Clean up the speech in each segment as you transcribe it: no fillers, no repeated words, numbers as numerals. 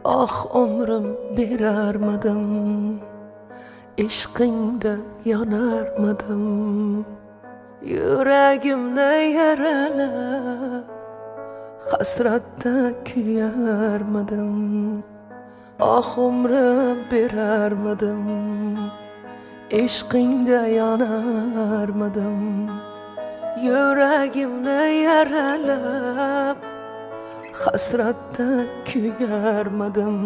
Ah umrim berarmadim, ishqingda yonarmadim, yuragimni yaralab, hasratda kuyarmadim. Ah umrim berarmadim, ishqingda yonarmadim, yuragimni yaralab, hasratda kuyarmadim.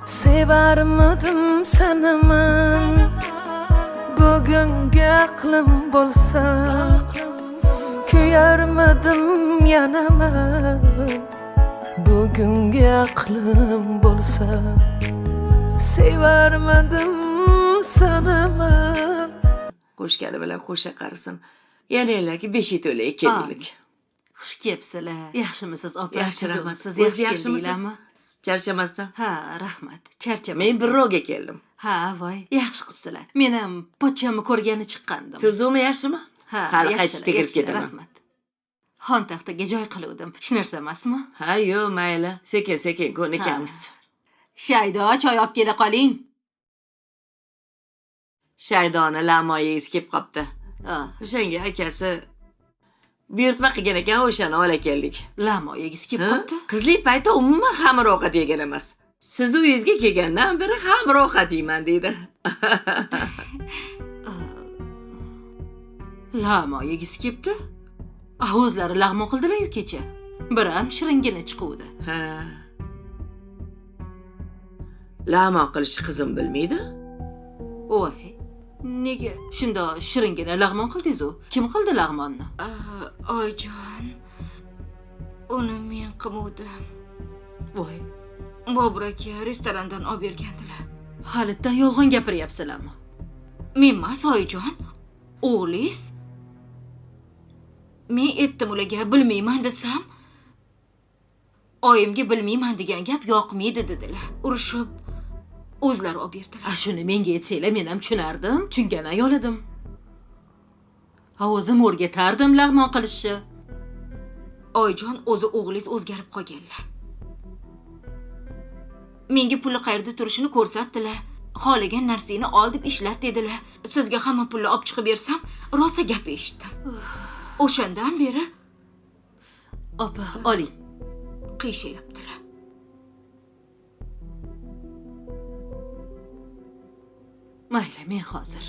Sevarmadim seni men, bugungi aqlim bo'lsa, kuyarmadim yana men, bugungi aqlim bo'lsa. Sevarmadim seni men. Qo'shgani bilan qo'sha qarisin. Yananglarga beshiy to'lay keldik. Xush kelibsizlar. Yaxshimisiz opa? Yaxshi rahmat. Siz O'zi yaxshimisiz? Charchamasdan. Ha, rahmat. Charchamasdan. Men birovga keldim. Ha, voy, yaxshi qilibsizlar. Men ham pochchamni ko'rgani chiqqandim. Tuzumi yaxshimi? Ha, hali qaytishda kirib ketaman. Rahmat. Xon taxtaga joy qiluvdim. Hech narsa emasmi? Ha, yo'q, mayli. Sekin-sekin ko'nikamiz. Shaydo, choy olib kela qoling. Shaydoni lamoyingiz kelib qopti. O'shanga akasi buyurtma qilgan ekan, o'shani ola keldik. Lamoyingiz kelib qopti? Qizlik payti umuman xamir ovqat yegan emas. Siz uyingizga kelgandan beri xamir ovqat yeyman deydi. Lamoyingiz kelibdi? O'zlari lag'mon qildilar-yu kecha. Biri ham shiringina chiquvdi. Ha. Lag'mon qilishni qizim bilmaydi? Voy, nega shunda shiringina lag'mon qildingiz-u? Kim qildi lag'monni? Oyjon, uni men qilmadim. Voy, Bobur aka restorandan olib bergandilar. halitdan yolg'on gapiryapsizlarmi? Men emas, oyijon. O'g'lingiz? Men aytdim ularga bilmayman desam, oyimga bilmayman degan gap yoqmaydi dedilar. Urushib o'zlari olib berdilar. Shuni menga aytsanglar, men ham tushunardim, tushungan ayol edim. O'zim o'rgatardim lag'mon qilishni. Oyjon, o'zi o'g'lingiz o'zgarib qolganlar. Menga pulni qayerda turishini ko'rsatdilar. Xohlagan narsangni ol deb ishlat dedilar. Sizga hamma pulni olib chiqib bersam, rosa gap eshitdim. O'shandan beri Opa, oling. qiyshayaptilar. Mayli, men hozir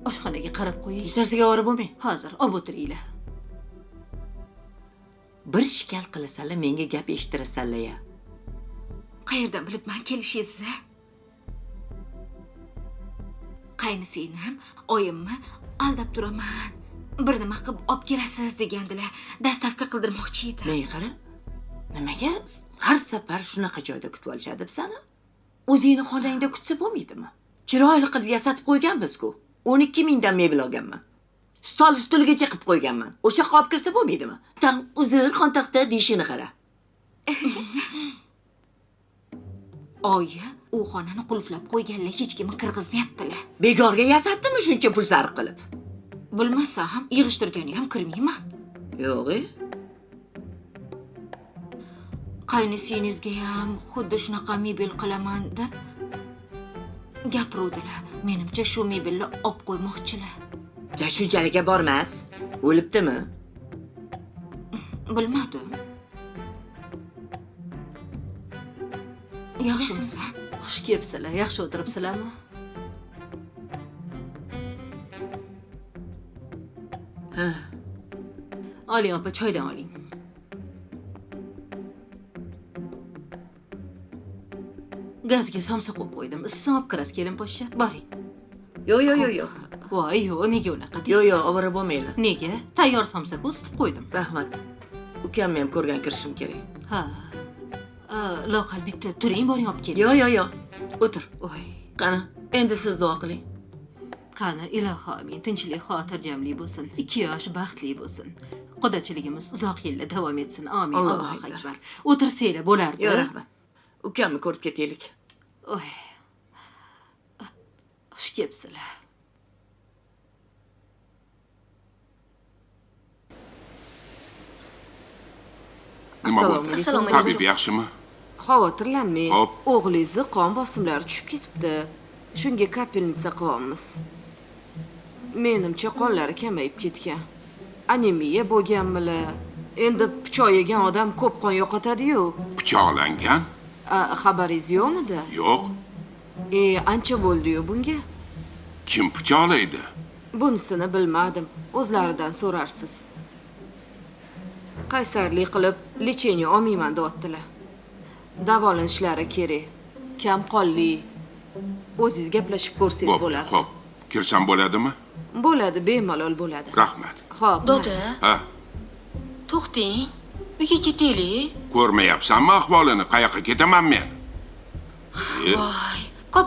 oshxonaga qarab qo'ying. Hech narsaga ovora bo'lmang. Hozir olib o'tiringlar. Bir shikal qilasanlar, menga gap eshittirasanlar-ya. Qayerdan bilibman kelishingizni? Qaynisinglim, oyimni aldab turaman. Bir nima qilib olib kelasiz degandilar. Dastavka qildirmoqchi edi. Men qara. Nimaga har safar shunaqa joyda kutib olishadi seni? O'zingni xonangda kutsa bo'lmaydimi? Chiroyli qilib yasatib qo'yganmiz-ku. 12 mingdan mebel olganman. Stol ustigacha qilib qo'yganman. O'sha qolib kirsa bo'lmaydimi? Tan uzr xon taxta deyishini qara. Oyi, u xonani qulflab qo'yganlar, hech kimni kirgizmayaptilar. Begorga yasatdimi shuncha pul sarf qilib? Bilmasam, yig'ishtirgani ham kirmayman. Yo'q-e. Qaynisingizga ham xuddi shunaqa mebel qilaman deb gapiruvdilar. Menimcha shu mebelni olib qo'ymoqchilar. Ja shunchaliga bormas. O'libdimi? Bilmadim. Yaxshimisan? Xush kelibsizlar. Yaxshi o'tiribsizlarmi? Ha. Oling opa, choydan oling. Gazga somsa qo'yib qo'ydim. Issiq olib kirasiz, kelin poshsha. Boring. Yo'q. Voy, yo'q, nega unaqa deysiz? Yo'q, ovora bo'lmaylar. Nega? Tayyor somsa-ku isitib qo'ydim. Rahmat. Ukamni ham ko'rgan kirishim kerak. Ha. Loqal bitta turing, boring olib keling. Yo'q. O'tir. Voy. Qani, endi siz duo qiling. Qani, iloho amin, tinchlik, xotirjamlik bo'lsin. 2 yosh baxtli bo'lsin. Qudachiligimiz uzoq yillar davom etsin. Amin. Allohu akbar. O'tirsanglar bo'lardi. Yo'q, rahmat. Ukamni ko'rib ketaylik. Oy. Xush kelibsizlar. Nima Assalomu bo'ldi? alaykum. Tabib yaxshimi? Xavotirlanmang. Xo'p. O'g'lingizni qon bosimlari tushib ketibdi. Shunga kapelnitsa qilyapmiz. Menimcha qonlari kamayib ketgan. Anemiya bo'lganmili? Endi pichoq yegan odam ko'p qon yo'qotadi-yu. Pichoqlangan? Xabaringiz yo'qmidi? Yo'q. Ancha bo'ldi-yu bunga. Kim pichoqlaydi? Bunisini bilmadim. O'zlaridan so'rarsiz. Qaysarlik qilib, lecheniya olmayman deyaptilar. Davolanishlari kerak. Kam qonli. O'zingiz gaplashib ko'rsangiz Bo'pti, bo'ladi. xo'p. Kirsam bo'ladimi? Bo'ladi, bemalol bo'ladi. Rahmat. Xo'p. Doda, Ha, to'xting. Uyga ketaylik. ko'rmayapsanmi ahvolini? Qayoqqa ketaman men? Voy,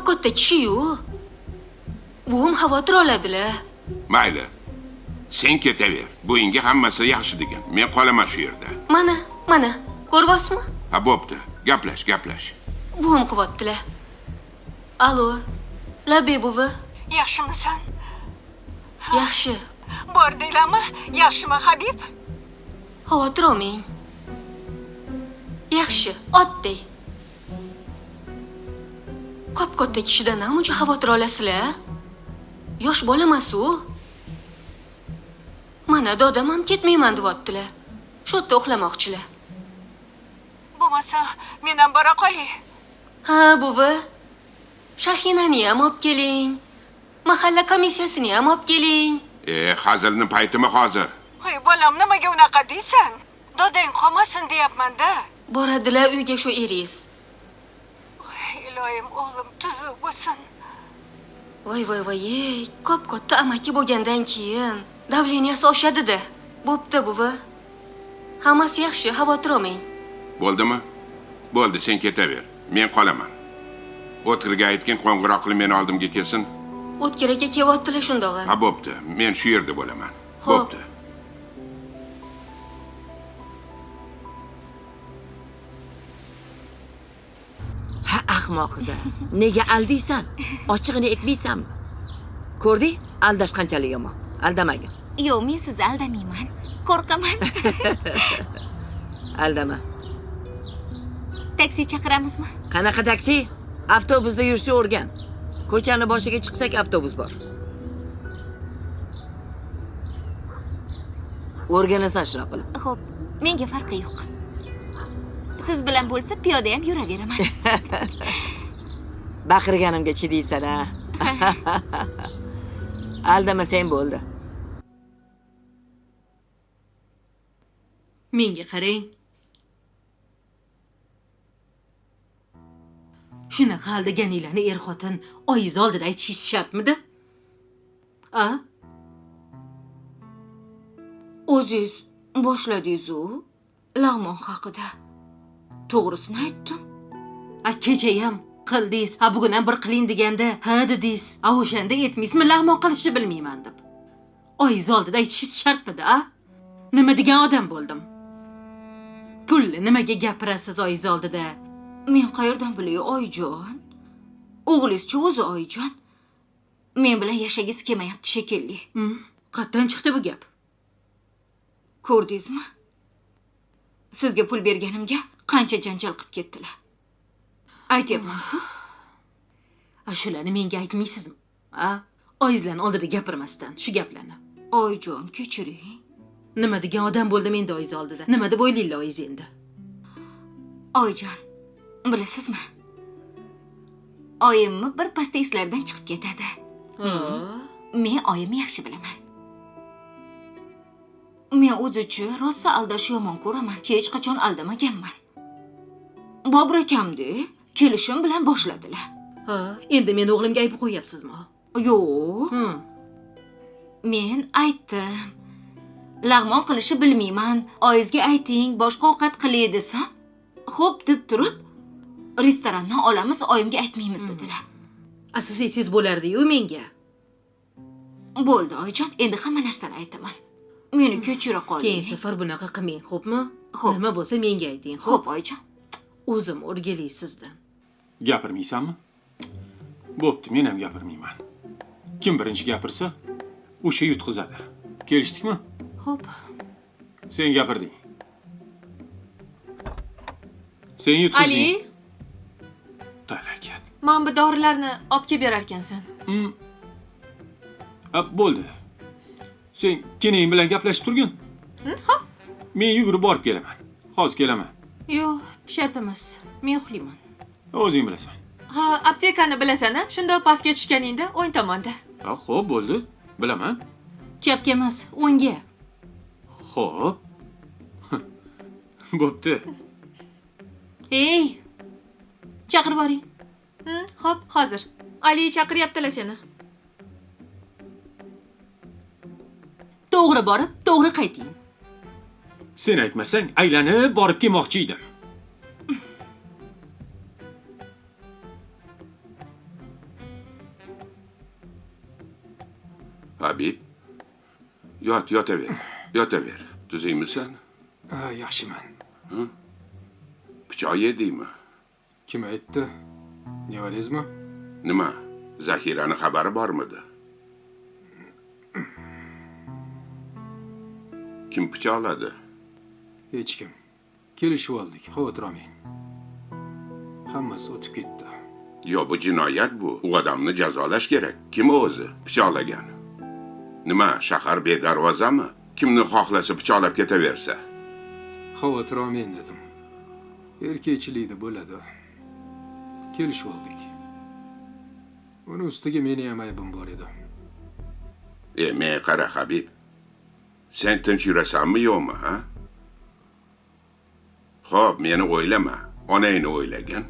katta kishi-yu. Buvim xavotir oladilar. Mayli. Sen ketaver. Buyinga hammasi yaxshi degan. Men qolaman shu yerda. Mana, ko'ryapsizmi? Ha, bo'pti. Gaplash. Buvim qilyaptilar. Alo, Labi buvi. Yaxshimisan? Yaxshi. Bordinglarmi? Yaxshimi, Habib? Xavotir olmang. Yaxshi, otdek. Katta kishidan ham uncha xavotir olasizlar? Yosh bolamas-u. Mana dodam ham ketmayman deyaptilar. Shu yerda uxlamoqchilar. Bo'lmasa, men ham bora qolay. Ha, buvi. Shahinani ham olib keling. Mahalla komissiyasini ham olib keling. Hazilni paytimi hozir? Hoy, bolam, nimaga unaqa deysan? Dodang qolmasin deyapman-da. Boradilar uyga shu eringiz. Iloyim, o'g'lim tuzuk bo'lsin. Voy, katta amaki bo'lgandan keyin davleniyasi oshadi-da. Bo'pti, buvi. Hammasi yaxshi, xavotir olmang. Bo'ldimi? Bo'ldi, sen ketaver. Men qolaman. O'tkirga aytgin, qo'ng'iroq qilib meni oldimga kelsin. O'tkir aka kelyaptilar shundog'i. Ha, bo'pti. Men shu yerda bo'laman. Xo'p. Bo'pti. Ha, ahmoq qiz. Nega aldiysan? Ochig'ini aytmaysanmi? Ko'rding? Aldash qanchalik yomon. Aldamagin. Yo'q, men sizni aldamayman. Qo'rqaman. Aldama. Taksi chaqiramizmi? Qanaqa taksi? Avtobusda yurishni o'rgan. Ko'chani boshiga chiqsak avtobus bor. O'rganasan shunaqa qilib. Xo'p, menga farqi yo'q. Siz bilan bo'lsa piyoda ham yuraveraman. Baqirganimga chidaysan ha. Aldamasang bo'ldi. Menga qarang. Shunaqa aldaganinglarni er-xotin oyiz oldida aytishingiz shartmidi? O'zingiz boshladingiz-ku lag'mon haqida. To'g'risini aytdim. Kechayam qildingiz, bugun ham bir qiling deganda, ha dedingiz. O'shanda aytmaysizmi lag'mon qilishni bilmayman deb. Oyiz oldida aytishingiz shartmidi, Nima degan odam bo'ldim? Pulni nimaga gapirasiz oyiz oldida? Men qayerdan bilay, oyijon? O'g'lingiz-chi o'zi oyijon? Men bilan yashagingiz kelmayapti shekilli. Qayerdan chiqdi bu gap? Ko'rdingizmi? Sizga pul berganimga qancha janjal qilib ketdilar. Aytyapman-ku. Shularni menga aytmaysizmi? Oyizlarni oldida gapirmasdan shu gaplarni. Oyijon, kechiring. Nima degan odam bo'ldim endi oyiz oldida? Nima deb o'ylaylar oyiz endi? Oyijon, bilasizmi? Oyimni bir pasta eslardan chiqib ketadi. Men oyimni yaxshi bilaman. Men o'zicha rosa aldashni yomon ko'raman. Hech qachon aldamaganman. Bobur akamda kelishim bilan boshladilar. Endi men o'g'limga ayb qo'yapsizmi? Yo'q. Men aytdim. Lag'mon qilishni bilmayman. Oyizga ayting, boshqa ovqat qilay desam, xo'p deb turib, restorandan olamiz, oyimga aytmaymiz dedilar. Siz aytsangiz bo'lardi-yu menga. Bo'ldi, oyijon, endi hamma narsani aytaman. Meni kechira qoling. Keyin safar bunaqa qilmang, xo'pmi? Xo'p. Nima bo'lsa menga ayting, Xo'p, oyijon. O'zim o'rgilay sizdan. Gapirmaysanmi? Bo'pti, men ham gapirmayman. Kim birinchi gapirsa, o'sha yutqizadi. Kelishdikmi? Xo'p. Sen gapirding. Sen yutqizding. Ali, Talakat. men bu dorilarni olib kelib berar ekansan. Bo'ldi. Sen keling bilan gaplashib turgin. Hop. Men yugurib borib kelaman. Hozir kelaman. Yo'q, shart emas. Men uxlayman. O'zing bilasan. Ha, aptekani bilasan-a? Shunda pastga tushganingda o'ng tomonda. Xo'p, bo'ldi. Bilaman. Chapga emas, o'ngga. Xo'p. Bo'pti. Ey! Chaqirib boring. Hop, hozir. Ali chaqiryaptilar seni. To'g'ri borib, to'g'ri qayting. Sen aytmasang, aylanib borib kelmoqchi edim. Habib, yotaver. Yotaver. Tuzingmisan? Yaxshiman. Pichoq yedingmi? Kim aytdi? Nevarizmi? Nima? Zahirani xabari bormidi? Kim pichoqladi? Hech kim. Kelishib oldik, xavotir olmang. Hammasi o'tib ketdi. Yo, bu jinoyat bu. U odamni jazolash kerak. Kim o'zi pichoqlagan? Nima, shahar bedarvozami? Kimni xohlasa pichoqlab ketaversa. Xavotir olmang dedim. Erkakchilikda bo'ladi. Kelishib oldik. Uni ustiga meni ham aybim bor edi. Men qara Habib. Sen tinch yurasanmi yo'qmi, ha? Xo'p, meni o'ylama. Onangni o'ylagin.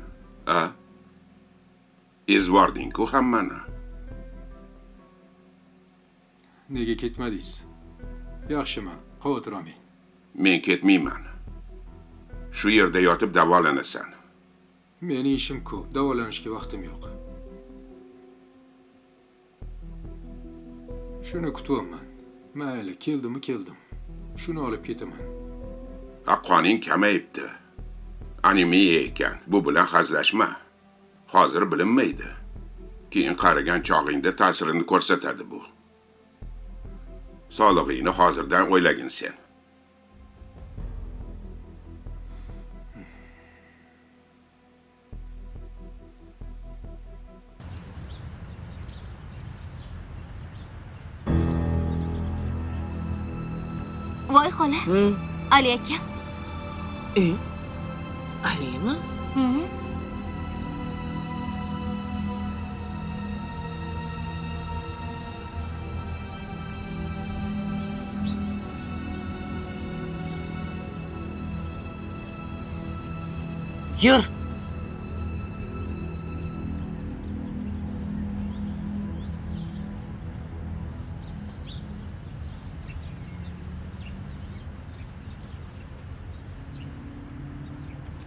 Ha? Ezvording-ku hammani. Nega ketmadingiz? Yaxshiman, xavotir olmang. Men ketmayman. Shu yerda yotib davolanasan. Meni ishim ko'p, davolanishga vaqtim yo'q. Shuni kutyapman. Mayli, keldim. Shuni olib ketaman. Qoning kamayibdi. Anemiya ekan. Bu bilan hazlashma. Hozir bilinmaydi. Keyin qarigan chog'ingda ta'sirini ko'rsatadi bu. Sog'lig'ingni hozirdan o'ylagin sen. Voy xola. Ali akam. Alimi? Yur.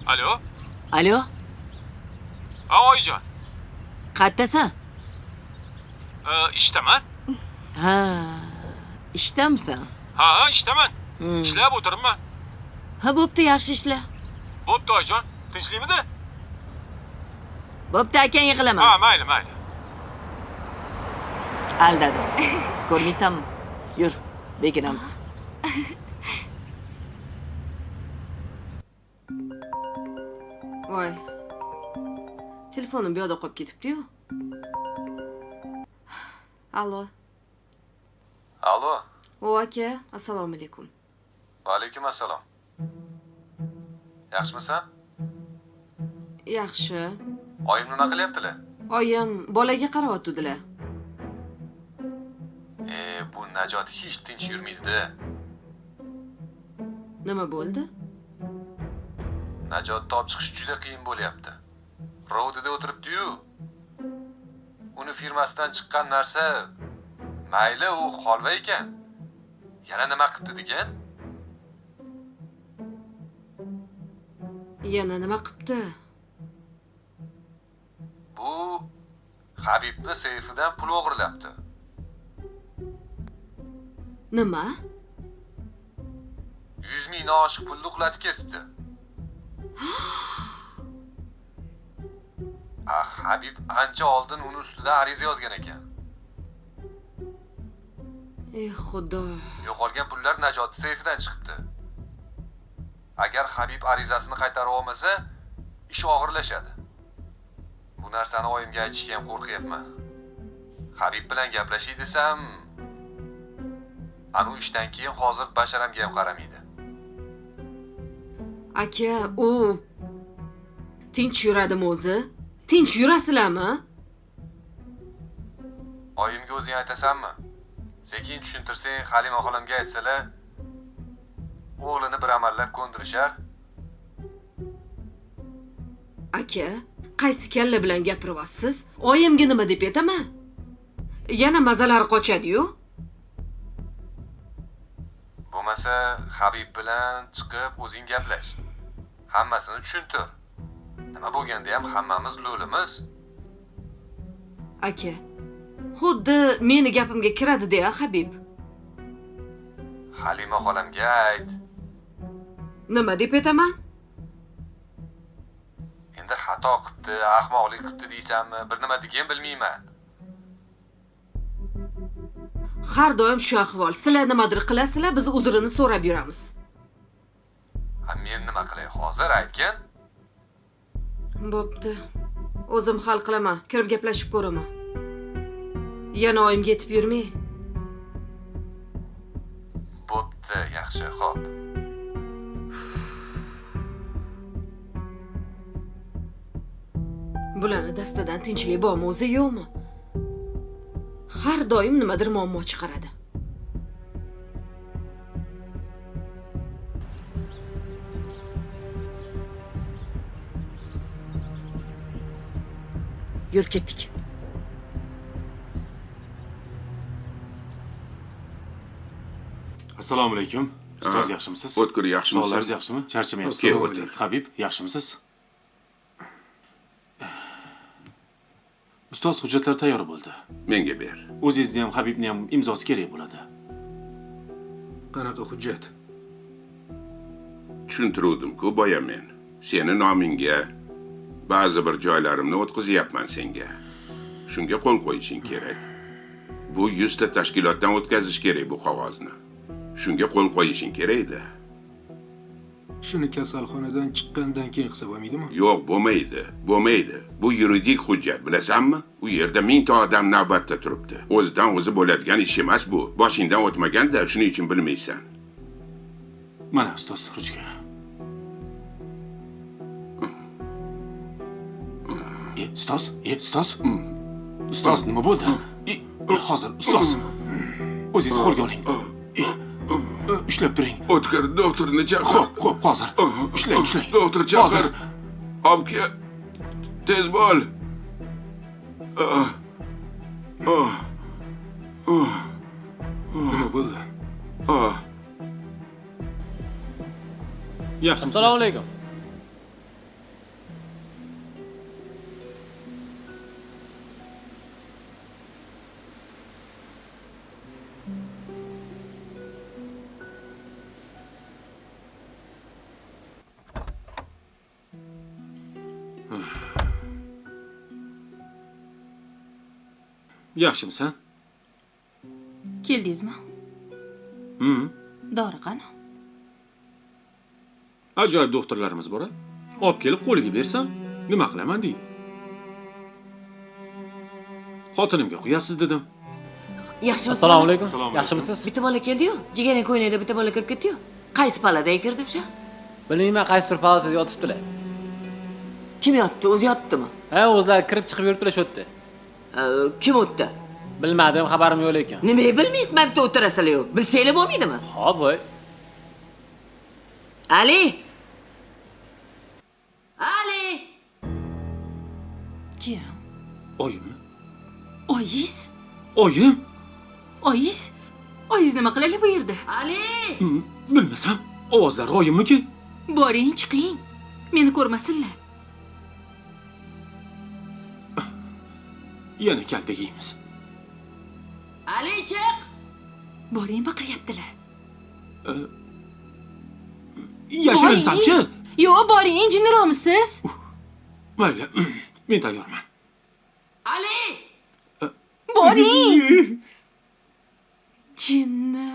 Alo? Alo, Ha, oyijon. qayerdasan? Ishdaman. Ha, ishdamisan? Ha, ishdaman. Ishlab o'tiribman. Ha, bo'pti, yaxshi ishla. Bo'pti, oyijon. Tinchlikmidi? Bo'pti, akang yig'laman. Ha, mayli. Aldadim. Ko'rmaysanmi? Yur, bekinamiz. Voy. Telefonim bu yoqda qolib ketibdi-yu. Allo. Allo. O aka, assalomu alaykum. Va alaykum assalom. Yaxshimisan? Yaxshi. Oyim nima qilyaptilar? Oyim bolaga qaryaptilar. Bu Najot hech tinch yurmaydi-da. Nima bo'ldi? Najotni olib chiqish juda qiyin bo'lyapti. Rovdida o'tiribdi-yu. Uni firmasidan chiqqan narsa mayli u holva ekan. Yana nima qildi degan? Yana nima qilibdi? Bu Habibni seyfidan pul o'g'irlabdi. Nima? 100 mingni oshiq pulni uxlatib ketibdi. Habib ancha oldin uni ustidan ariza yozgan ekan. Ey xudo. Yo'qolgan pullar Najot seyfidan chiqibdi. Agar Habib arizasini qaytarib olmasa, ish og'irlashadi. Bu narsani oyimga aytishga ham qo'rqyapman. Habib bilan gaplashay desam, ana u ishdan keyin hozir basharamga ham qaramaydi. Aka, u tinch yuradimi o'zi? Tinch yurasizlarmi? Oyimga o'zing aytasanmi? Sekin tushuntirsang, Halima xolamga aytsalar, o'g'lini bir amallab ko'ndirishar. Aka, qaysi kalla bilan gapiryapsiz? Oyimga nima deb aytaman? Yana mazalari qochadi-yu. Bo'lmasa, Habib bilan chiqib o'zing gaplash. Hammasini tushuntir. Nima bo'lganda ham hammamiz lo'limiz. Aka, xuddi meni gapimga kiradi-da, Habib. Halima xolamga ayt. Nima deb aytaman? Endi xato qildi, ahmoqlik qildi deysanmi? Bir nima degan bilmayman. Har doim shu ahvol. Sizlar nimadir qilasizlar, biz uzrini so'rab yuramiz. Men nima qilay? Hozir aytgan. Bo'pti. O'zim hal qilaman. Kirib gaplashib ko'raman. Yana oyimga yetib yurmay. Bo'pti, yaxshi, xo'p. Bularni dastidan tinchlik bormi o'zi yo'qmi? Har doim nimadir muammo chiqaradi. Yur ketdik. Assalomu alaykum. Ustoz yaxshimisiz? O'tkir yaxshimisiz? Sog'laringiz yaxshimi? Charchamayapsiz? Ke, o'tir. Habib, yaxshimisiz? Ustoz, hujjatlar tayyor bo'ldi. Menga ber. O'zingizni ham, Habibni ham imzosi kerak bo'ladi. Qanaqa hujjat? Tushuntiruvdim-ku boya men. Seni nomingga ba'zi bir joylarimni o'tkazyapman senga. Shunga qo'l qo'yishing kerak. Bu 100 ta tashkilotdan o'tkazish kerak bu qog'ozni. Shunga qo'l qo'yishing kerak-da. Shuni kasalxonadan chiqqandan keyin qilsa bo'lmaydimi? Yo'q, bo'lmaydi. Bo'lmaydi. Bu yuridik hujjat, bilasanmi? U yerda 1000 ta odam navbatda turibdi. O'zidan o'zi bo'ladigan ish emas bu. Boshingdan o'tmaganda, shuning uchun bilmaysan. Mana ustoz, ruchka. Ustoz? Ustoz? Ustoz, nima bo'ldi? Hozir, ustoz. O'zingiz qo'lga oling. Ushlab turing. O'tkir doktorni chaqir. Xo'p, hozir. Ushlang. Doktor chaqir. Obke. Tez bo'l. Nima bo'ldi? Yaxshimisiz? Assalomu alaykum. Yaxshimisan? Keldingizmi? Dori qani? Ajoyib doktorlarimiz bor. Olib kelib qo'liga bersam, nima qilaman deydi. Xotinimga quyasiz dedim. Yaxshimisiz? Assalomu alaykum. Assalomu Yaxshimisiz? Bitta bola keldi-yu, jigarning qo'ynida bitta bola kirib ketdi-yu. Qaysi palataga kirdi o'sha? Bilmayman, qaysi tur palatada yotibdilar. Kim yotdi? O'zi yotdimi? Ha, o'zlari kirib chiqib yuribdilar shu yerda. Kim o'tdi? Bilmadim, xabarim yo'q ekan. Nima bilmaysiz, men bitta o'tirasizlar-yu. Bilsanglar bo'lmaydimi? Xo'p, voy. Ali! Ali! Kim? Oyimmi? Oyiz? Oyim? Oyiz? Oyiz nima qiladi bu yerda? Ali! Bilmasam, ovozlari oyimmiki? Boring, chiqing. Meni ko'rmasinlar. Yana kalta yeymiz. Ali, chiq! Boring, baqiryaptilar. Yashirinsamchi? Yo'q, boring, jinniroqmisiz? Mayli, men tayyorman. Ali! Boring! Jinni.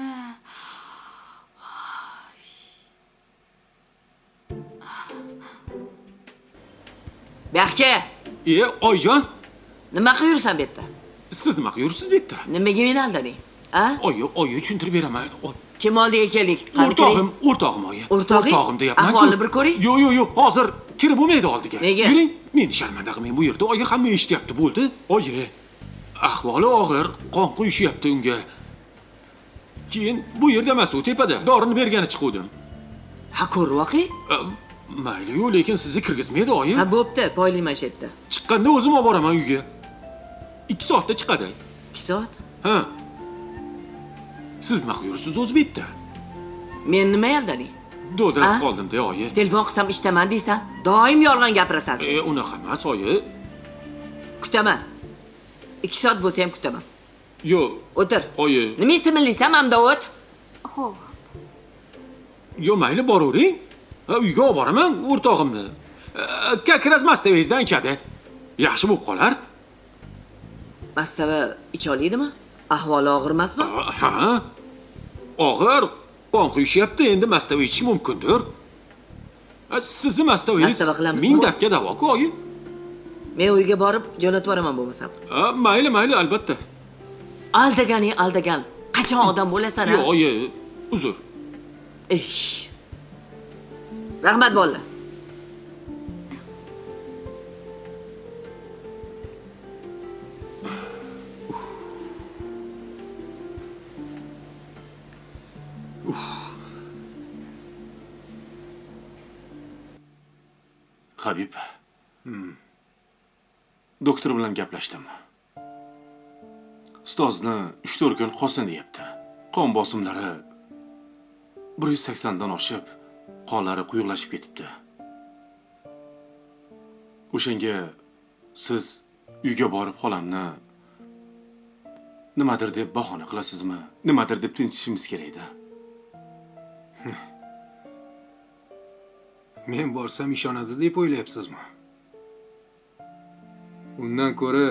Baxka, Oyijon, nima qilursan bu yerda? siz nima qilasiz bu yerda? Nimaga meni aldading? A? Oyi tushuntirib beraman. Kim oldiga keldik? O'rtog'im oyi. O'rtog'ing? O'rtog'im deyapman. Ahvolni bir ko'ring. Yo'q, hozir kirib bo'lmaydi oldiga. Nega? Yuring, meni sharmanda qilmang bu yerda. Oyi hamma eshityapti, bo'ldi. Oyi, ahvoli og'ir, qon quyishyapti unga. Keyin bu yerda emas, u tepada. Dorini bergani chiquvdim. Ha, ko'rvoqi? Mayli-yu, lekin sizni kirgizmaydi oyi. Ha, bo'pti, poylayman shu yerda. Chiqqanda o'zim olib boraman uyga. 2 soatda chiqadi. 2 soat? Ha. Siz nima qilasiz o'zi bu yerda? Men nima aldading? Do'ldirab qoldim-da oyi. Telefon qilsam ishdaman deysan, doim yolg'on gapirasan. Unaqa emas oyi. Kutaman. 2 soat bo'lsa ham kutaman. Yo'q. O'tir. Oyi. Nima ismlisan, mamda o't? Xo'p. Yo, mayli boravering. Uyga olib boraman o'rtog'imni. Kakras mastavangizdan ichadi. Yaxshi bo'lib qolar. Mastava icha oladimi? Ahvoli og'ir emasmi? Ha. Og'ir. Qon quyishyapti, endi mastava ichish mumkindir. Sizni mastavangiz Mastava qilamizmi? 1000 dardga davo-ku oyi. Men uyga borib jo'natib yuboraman bo'lmasam. Mayli, albatta. Aldagan. Qachon odam bo'lasan, ha? Yo'q, oyi, uzr. Rahmat bolalar. Habib. Doktor bilan gaplashdim. Ustozni 3-4 kun qolsin deyapti. Qon bosimlari 180 dan oshib, qonlari quyuqlashib ketibdi. O'shanga siz uyga borib xolamni nimadir deb bahona qilasizmi? Nimadir deb tinchishimiz kerak-da. Men borsam ishonadi deb o'ylayapsizmi? Undan ko'ra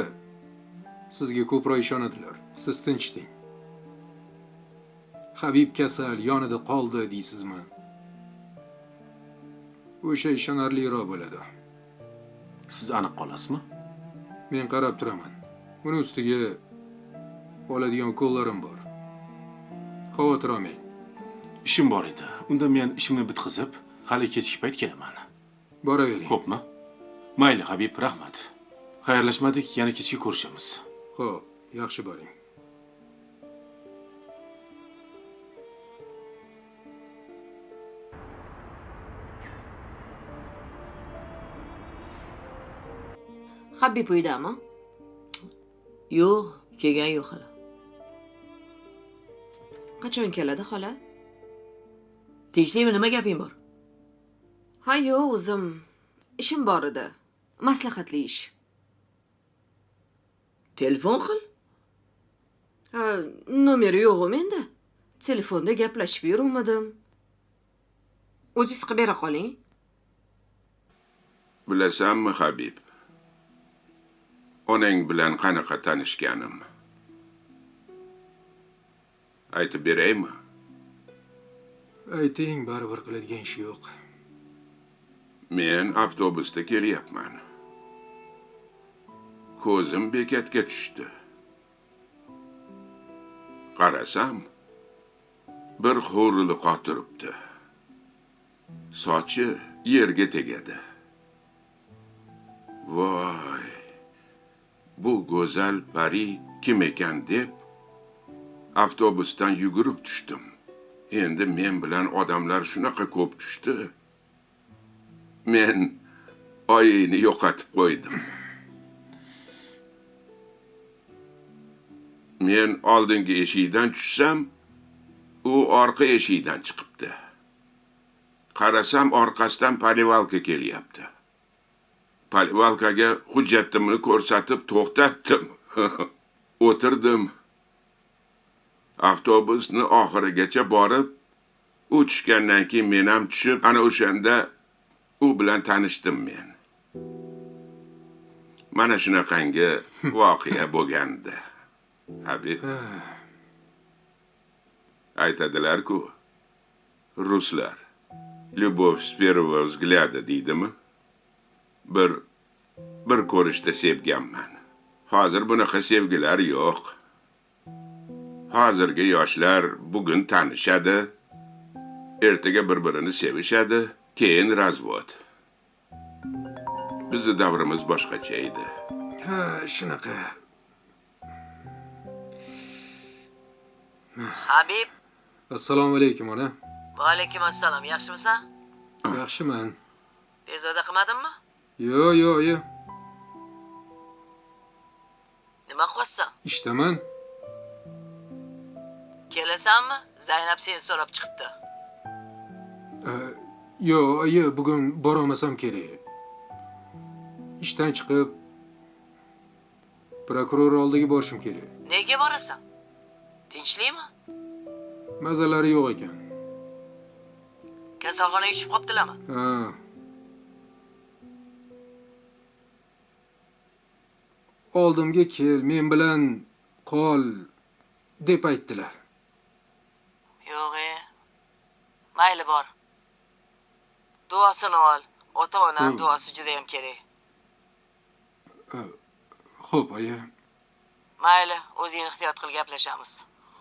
sizga ko'proq ishonadilar. Siz tinchiting. Habib kasal, yonida qoldi deysizmi? O'sha ishonarliroq bo'ladi. Siz aniq qolasizmi? Men qarab turaman. Uni ustiga oladigan qo'llarim bor. Xavotir olmang. Ishim bor edi. Unda men ishimni bitkazib, hali kechki payt kelaman. Boravering. Xo'pmi? Mayli Habib, rahmat. Xayrlashmadik, yana kechga ko'rishamiz. Xo'p, yaxshi boring. Habib uydami? Yo'q, kelgan yo'q hali. Qachon keladi xola? Tinchlikmi, nima gaping bor? Ha, yo'q, o'zim ishim bor edi. Maslahatli ish. Telefon qil. Ha, nomeri yo'q menda. Telefonda gaplashib yurmadim. O'zingiz qilib bera qoling. Bilasanmi, Habib? Onang bilan qanaqa tanishganim? Aytib beraymi? Ayting, baribir qiladigan ish yo'q. Men avtobusda kelyapman. Ko'zim bekatga tushdi. Qarasam, bir hurili qotiribdi. Sochi yerga tegadi. Voy! Bu go'zal pari kim ekan deb avtobusdan yugurib tushdim. Endi men bilan odamlar shunaqa ko'p tushdi. Men oyingni yo'qotib qo'ydim. Men oldingi eshikdan tushsam, u orqa eshikdan chiqibdi. Qarasam, orqasidan polivalka kelyapti. Polivalkaga hujjatimni ko'rsatib to'xtatdim. O'tirdim. Avtobusni oxirigacha borib, u tushgandan keyin men ham tushib, ana o'shanda u bilan tanishdim men. Mana shunaqangi voqea bo'lgandi. Habib. Aytadilar-ku, ruslar, любовь с первого взгляда deydimi? Bir bir ko'rishda sevganman. Hozir bunaqa sevgilar yo'q. Hozirgi yoshlar bugun tanishadi, ertaga bir-birini sevishadi, keyin razvod. Bizning davrimiz boshqacha edi. Ha, shunaqa. Habib. Assalomu alaykum ona. Va alaykum assalom. Yaxshimisan? Yaxshiman. Bezovta qilmadimmi? Yo. Nima qilyapsan? Ishdaman. Kelasanmi? Zaynab seni so'rab chiqibdi. Yo, bugun borolmasam kerak. Ishdan chiqib prokuror oldiga borishim kerak. Nega borasan? Tinchlikmi? Mazalari yo'q ekan. Kasalxonaga tushib qopdilarmi? Ha. Oldimga kel, men bilan qol deb aytdilar. Yo'q. Mayli bor. Duosini ol. Ota-onam duosi juda ham kerak. Xo'p, oyi. Mayli, o'zingni ehtiyot qil, gaplashamiz.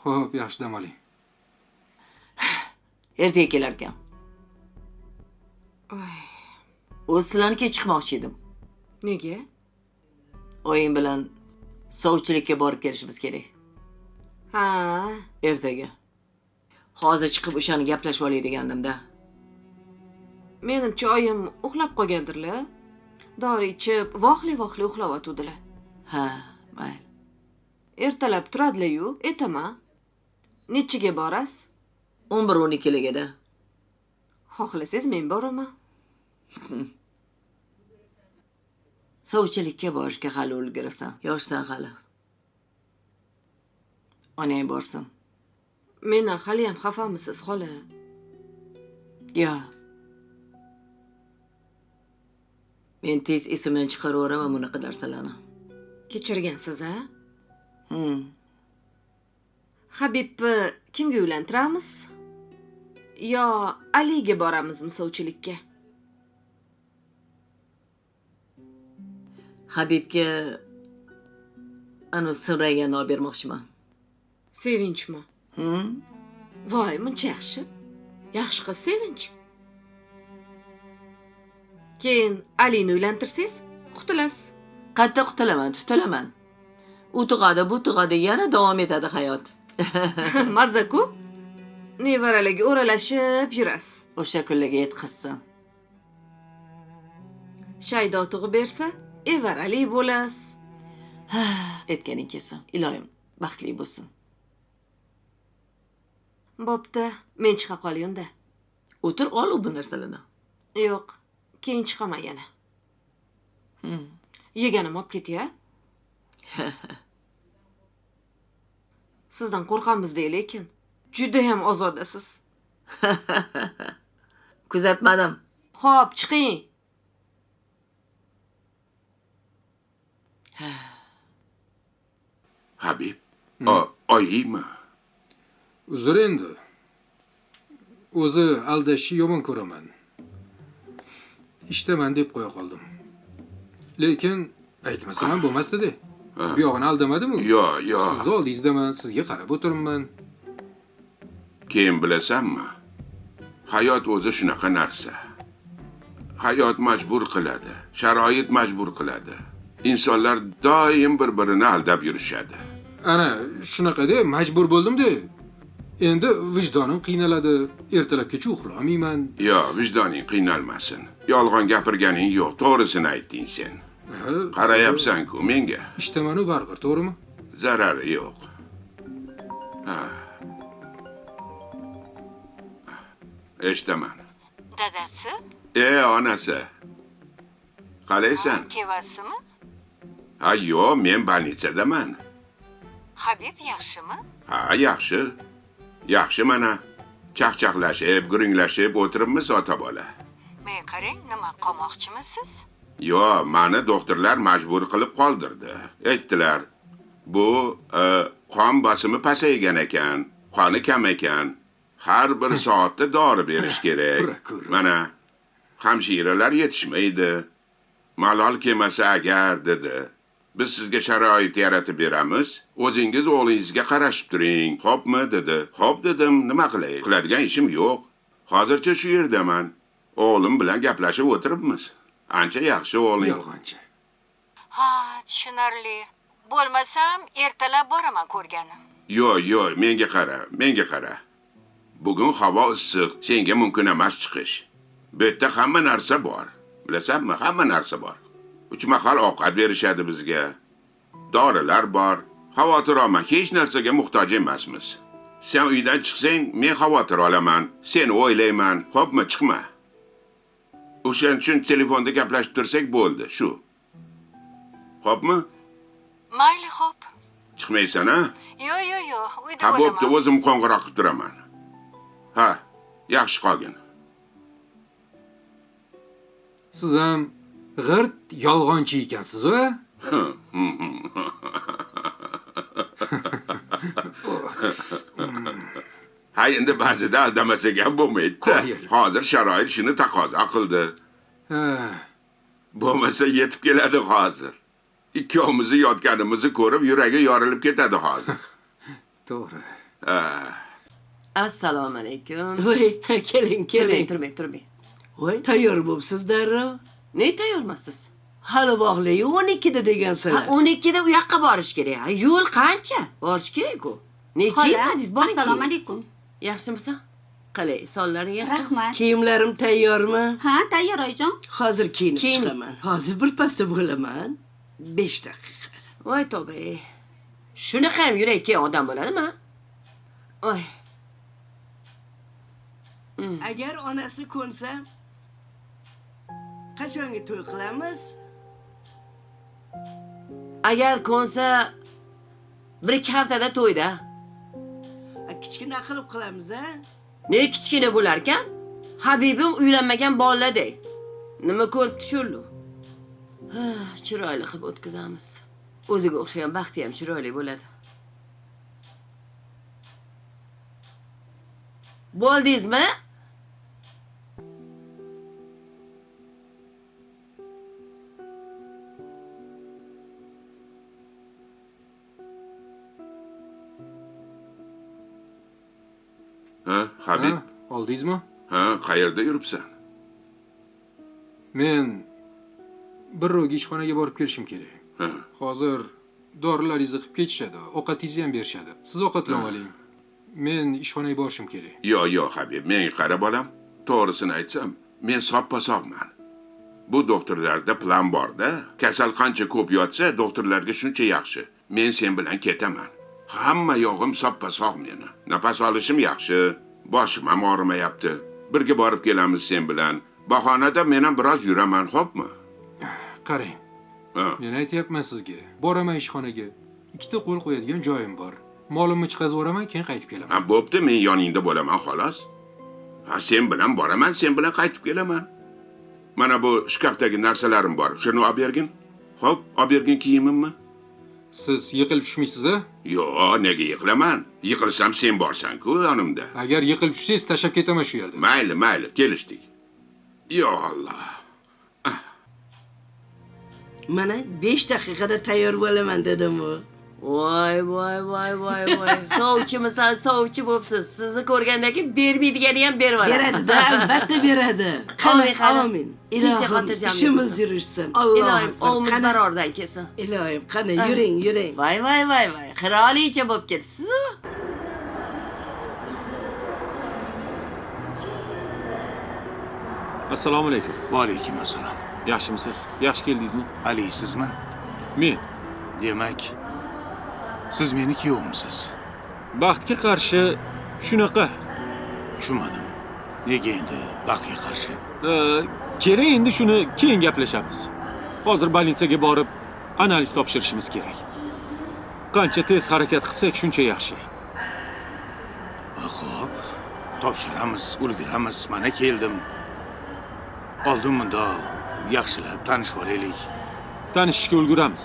Xo'p, yaxshi dam oling. Ertaga kelar ekan. O'z sizlarni kech chiqmoqchi edim. Nega? Oying bilan sovchilikka borib kelishimiz kerak. Ha, Ertaga. Hozir chiqib o'shani gaplashib olay degandim-da. menimcha oyim uxlab qolgandirlar. Dori ichib, vohli-vohli uxlayotgandilar. Ha, mayli. Ertalab turadilar-yu, aytaman. Nechiga borasiz? 11-12ligida. Xohlasangiz men boraman. Sovchilikka borishga hali ulgurasan. Yoshsan hali. Onang borsin. Mendan hali ham xafamisiz, xola? Yo. Men tez esimdan chiqaraveraman bunaqa narsalarni. Kechirgansiz, a? Habibni kimga uylantiramiz? Yo Aliga boramizmi sovchilikka? Habibga anu Sirayga olib bermoqchiman. Sevinchmi? Voy, muncha yaxshi. Yaxshi qiz Sevinch. Keyin Alini uylantirsangiz, qutulasiz. Qayerda qutulaman, tutilaman. U tug'adi, bu tug'adi, yana davom etadi hayot. Mazza-ku. Nevaralarga o'ralashib yurasiz. O'sha kunlarga yetkazsin. Shaydo tug'ib bersa, evarali bo'lasiz. Aytganing kelsin. Iloyim baxtli bo'lsin. Bo'pti, men chiqa qolay-da. O'tir ol bu narsalarni. Yo'q, keyin chiqaman yana. Yeganim olib ket-ya. Sizdan qo'rqamiz-da, lekin juda ham ozodasiz. Kuzatmadim. Xo'p, chiqing. Habib, oyingmi? Uzr endi. O'zi aldashni yomon ko'raman. Ishdaman deb qo'ya qoldim. Lekin aytmasam ham bo'lmasdi-da. Bu yog'ini aldamadim-ku. Yo. Siz oldingizdaman, sizga qarab o'tiribman. Keyin bilasanmi? Hayot o'zi shunaqa narsa. Hayot majbur qiladi, sharoit majbur qiladi. Insonlar doim bir-birini aldab yurishadi. Ana shunaqa-da majbur bo'ldim-da. Endi vijdonim qiynaladi. Ertalabgacha uxlamayman. Yo, vijdoning qiynalmasin. Yolg'on gapirganing yo'q, to'g'risini aytding sen. Qarayapsan-ku menga. Ishdaman-u baribir, to'g'rimi? Zarari yo'q. Eshitaman. Dadasi? Onasi. Qalaysan? Kevasimi? Ha, yo'q, men больницadaman. Habib yaxshimi? Ha, yaxshi. Yaxshi mana. Chaqchaqlashib, guringlashib o'tiribmiz ota-bola. Men qarang, nima qilmoqchimisiz? Yo'q, meni doktorlar majbur qilib qoldirdi. Aytdilar, bu qon bosimi pasaygan ekan, qoni kam ekan. Har bir soatda dori berish kerak. Mana hamshiralar yetishmaydi. Malol kelmasa agar dedi. Biz sizga sharoit yaratib beramiz. O'zingiz o'g'lingizga qarashib turing. Xo'pmi dedi. Xo'p dedim, nima qilay? Qiladigan ishim yo'q. Hozircha shu yerdaman. O'g'lim bilan gaplashib o'tiribmiz. Ancha yaxshi o'g'ling. Yolg'onchi. Ha, tushunarli. Bo'lmasam, ertalab boraman ko'rganim. Yo'q, menga qara. Bugun havo issiq, senga mumkin emas chiqish. Bu yerda hamma narsa bor. Bilasanmi, hamma narsa bor. 3 mahal ovqat berishadi bizga. Dorilar bor. Xavotir olma, hech narsaga muhtoj emasmiz. Sen uydan chiqsang, men xavotir olaman. Seni o'ylayman. Xo'pmi, chiqma. O'shaning uchun telefonda gaplashib tursak bo'ldi, shu. Xo'pmi? Mayli, xo'p. Chiqmaysan, ha? Yo'q, uyda Ha, bo'laman. bo'pti, o'zim qo'ng'iroq qilib turaman. Ha, yaxshi qolgin. Siz ham g'irt yolg'onchi ekansiz, a? Ha, endi ba'zida aldamasak ham bo'lmaydi. Qo'yil. Hozir sharoit shuni taqozo qildi. Ha, Bo'lmasa yetib keladi hozir. Ikkovimizni yotganimizni ko'rib yuragi yorilib ketadi hozir. to'g'ri. Assalomu alaykum. Voy, keling. Turmang. Voy, tayyor bo'libsiz darrov. Ne tayyormisiz? Hali vaqtli 12 da Ha, degansiz. 12 da u yoqqa borish kerak. Ha, yo'l qancha? Borish kerak-ku. Ne kiymadingiz? Boring. Assalomu alaykum. Yaxshimisan? Qalay, sonlaring yaxshi? Rahmat. Kiyimlarim tayyormi? Ha, tayyor oyijon. Hozir kiyinib Keyin. chiqaman. Hozir bir pasda bo'laman. 5 daqiqa. Voy tavba. Shunaqa ham yurakka odam bo'ladimi? Oy. Agar onasi ko'nsa, qachonga to'y qilamiz? Agar ko'nsa 1-2 haftada to'yda. Kichkina qilib qilamiz, a? Ne kichkina bo'lar ekan? Habibim uylanmagan boladay. Nima ko'ribdi shullu? Ha, chiroyli qilib o'tkazamiz. O'ziga o'xshagan baxti ham chiroyli bo'ladi. Bo'ldingizmi? Ha, Habib. Ha, oldingizmi? Ha, qayerda yuribsan? Men bir ro'ga ishxonaga borib kelishim kerak. Ha. Hozir dorilaringizni qilib ketishadi, ovqatingizni ham berishadi. Siz ovqatlanib oling. Men ishxonaga borishim kerak. Yo'q, Habib, menga qara bolam. To'g'risini aytsam, men soppa-sog'man. Bu doktorlarda plan bor-da. Kasal qancha ko'p yotsa, doktorlarga shuncha yaxshi. Men sen bilan ketaman. Hamma yog'im soppa-sog' meni. Nafas olishim yaxshi, boshim ham og'rimayapti. Birga borib kelamiz sen bilan. Bahonada men ham biroz yuraman, xo'pmi? Qarang, Ha. men aytyapman sizga. Boraman ishxonaga. 2 ta qo'l qo'yadigan joyim bor. Molimni chiqazib yuboraman, keyin qaytib kelaman. Ha, bo'pti, men yoningda bo'laman xolos. Ha, sen bilan boraman, sen bilan qaytib kelaman. Mana bu shkafdagi narsalarim bor. Shuni olib bergin. Xo'p, olib bergin kiyimimni. Siz yiqilib tushmaysiz, a? Yo'q, nega yiqilaman? Yiqilsam sen borsan-ku yonimda. Agar yiqilib tushsangiz, tashlab ketaman shu yerda. Mayli, kelishdik. Yo Alloh. Mana 5 daqiqada tayyor bo'laman dedim-ku. Voy. Sovchimisan, sovchi bo'psiz. Sizni ko'rgandagi bermaydigani ham berib oladi. Beradi-da, albatta beradi. Amin. Hech xotirjamlik Ishimiz bo'lsin. yurishsin. Ilohim, ovimiz barordan kelsin. Ilohim, qani yuring. Voy. Qirolicha bo'lib ketibsiz-ku. Assalomu alaykum. Va alaykum assalom. Yaxshimisiz? Yaxshi keldingizmi? Ali sizmi? Men Demak, siz meni kuyovimsiz. baxtga qarshi shunaqa. Tushunmadim. Nega endi baxtga qarshi? Keling, endi shuni keyin gaplashamiz. Hozir больницаga borib analiz topshirishimiz kerak. Qancha tez harakat qilsak shuncha yaxshi. Xo'p, topshiramiz, ulguramiz. Mana keldim. Oldin bunda yaxshilab tanishib olaylik. Tanishishga ulguramiz.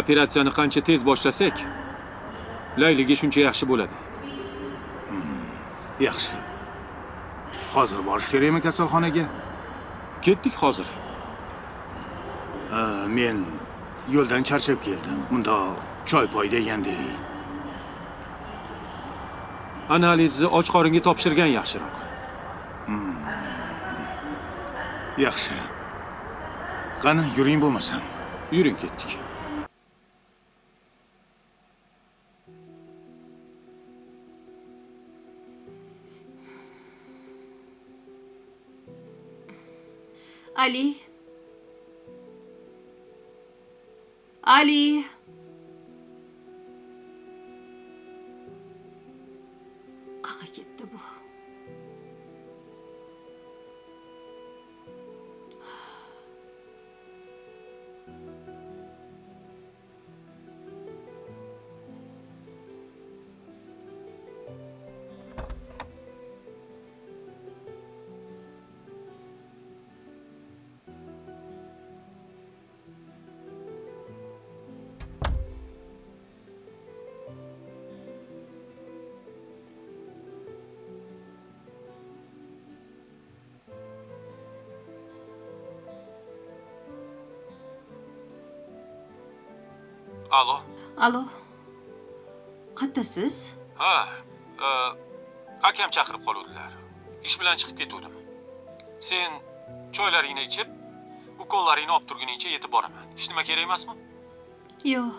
Operatsiyani qancha tez boshlasak, Layliga shuncha yaxshi bo'ladi. Yaxshi. Hozir borish kerakmi kasalxonaga? Ketdik hozir. Men yo'ldan charchab keldim. Bunda choy-poy degandek. Analizni och qoringa topshirgan yaxshiroq. Yaxshi. Qani, yuring bo'lmasam. Yuring ketdik. Ali. Ali. Qaqa ketdi bu. Alo. Alo. Qattasiz? Ha, akam chaqirib qoluvdilar. Ish bilan chiqib ketuvdim. Sen choylaringni ichib, ukollaringni olib turguningcha yetib boraman. Hech nima kerak emasmi? Yo'q.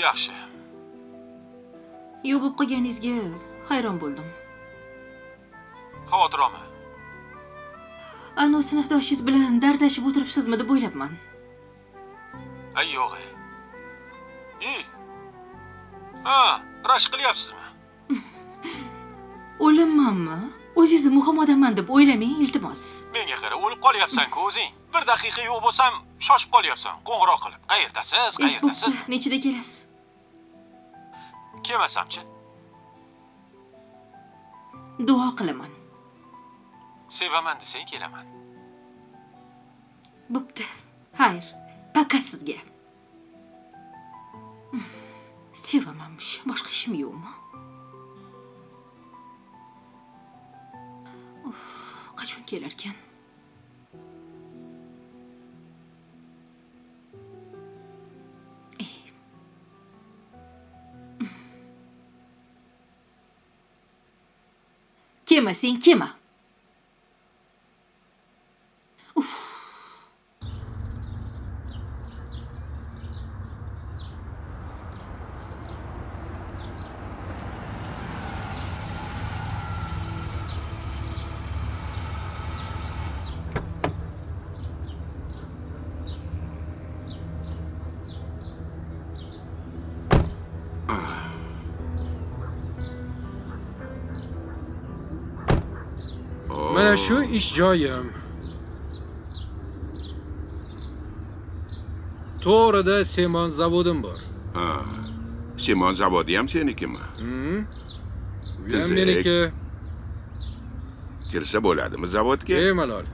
Yaxshi. Yo'q bo'lib qolganingizga hayron bo'ldim. Xavotir olma. Ana sinfdoshingiz bilan dardlashib o'tiribsizmi deb o'ylabman. Ay yo'q. Ha, rashk qilyapsizmi? O'limmanmi? O'zingizni muhim odamman deb o'ylamang, iltimos. Menga qara, o'lib qolyapsan-ku o'zing. Bir daqiqa yo'q bo'lsam, shoshib qolyapsan, qo'ng'iroq qilib. Qayerdasiz? Qayerdasiz? Nechida kelasiz? Kelmasamchi? Duo qilaman. Sevaman desang kelaman. Bo'pti. Xayr, paka sizga. Sevamanmish, boshqa ishim yo'qmi? Qachon kelar ekan? Kema, sen kema. Mana shu ish joyim. To'g'rida semon zavodim bor. Ha. Semon zavodi ham senikimi? Bu ham meniki. Kirsa bo'ladimi zavodga? Bemalol.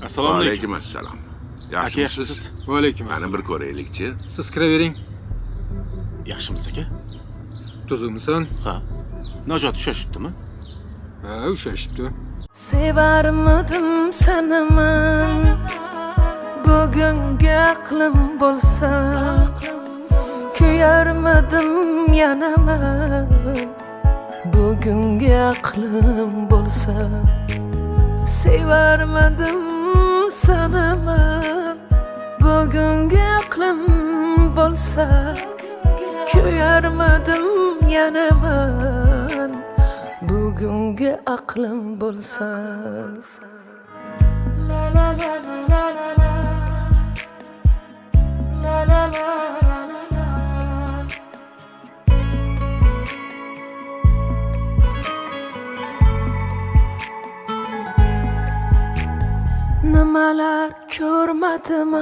Assalomu alaykum. Assalom. Yaxshimisiz? Va alaykum assalom. Qani bir ko'raylikchi. Siz kiravering. Yaxshimisiz aka? Tuzukmisan? Ha. Najot ushashibdimi? Ha, ushashibdi. Sevarmidim seni men bugungi aqlim bo'lsa, kuyarmidim yana men bugungi aqlim bo'lsa. Sevarmidim seni men bugungi aqlim bo'lsa, kuyarmidim yana men bugungi aqlim bo'lsa. La la la la la la la la la la. Nimalar ko'rmadim,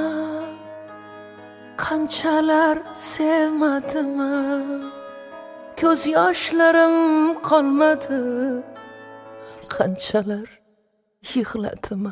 qanchalar sevmadim, ko'z yoshlarim qolmadi, qanchalar yig'ladim.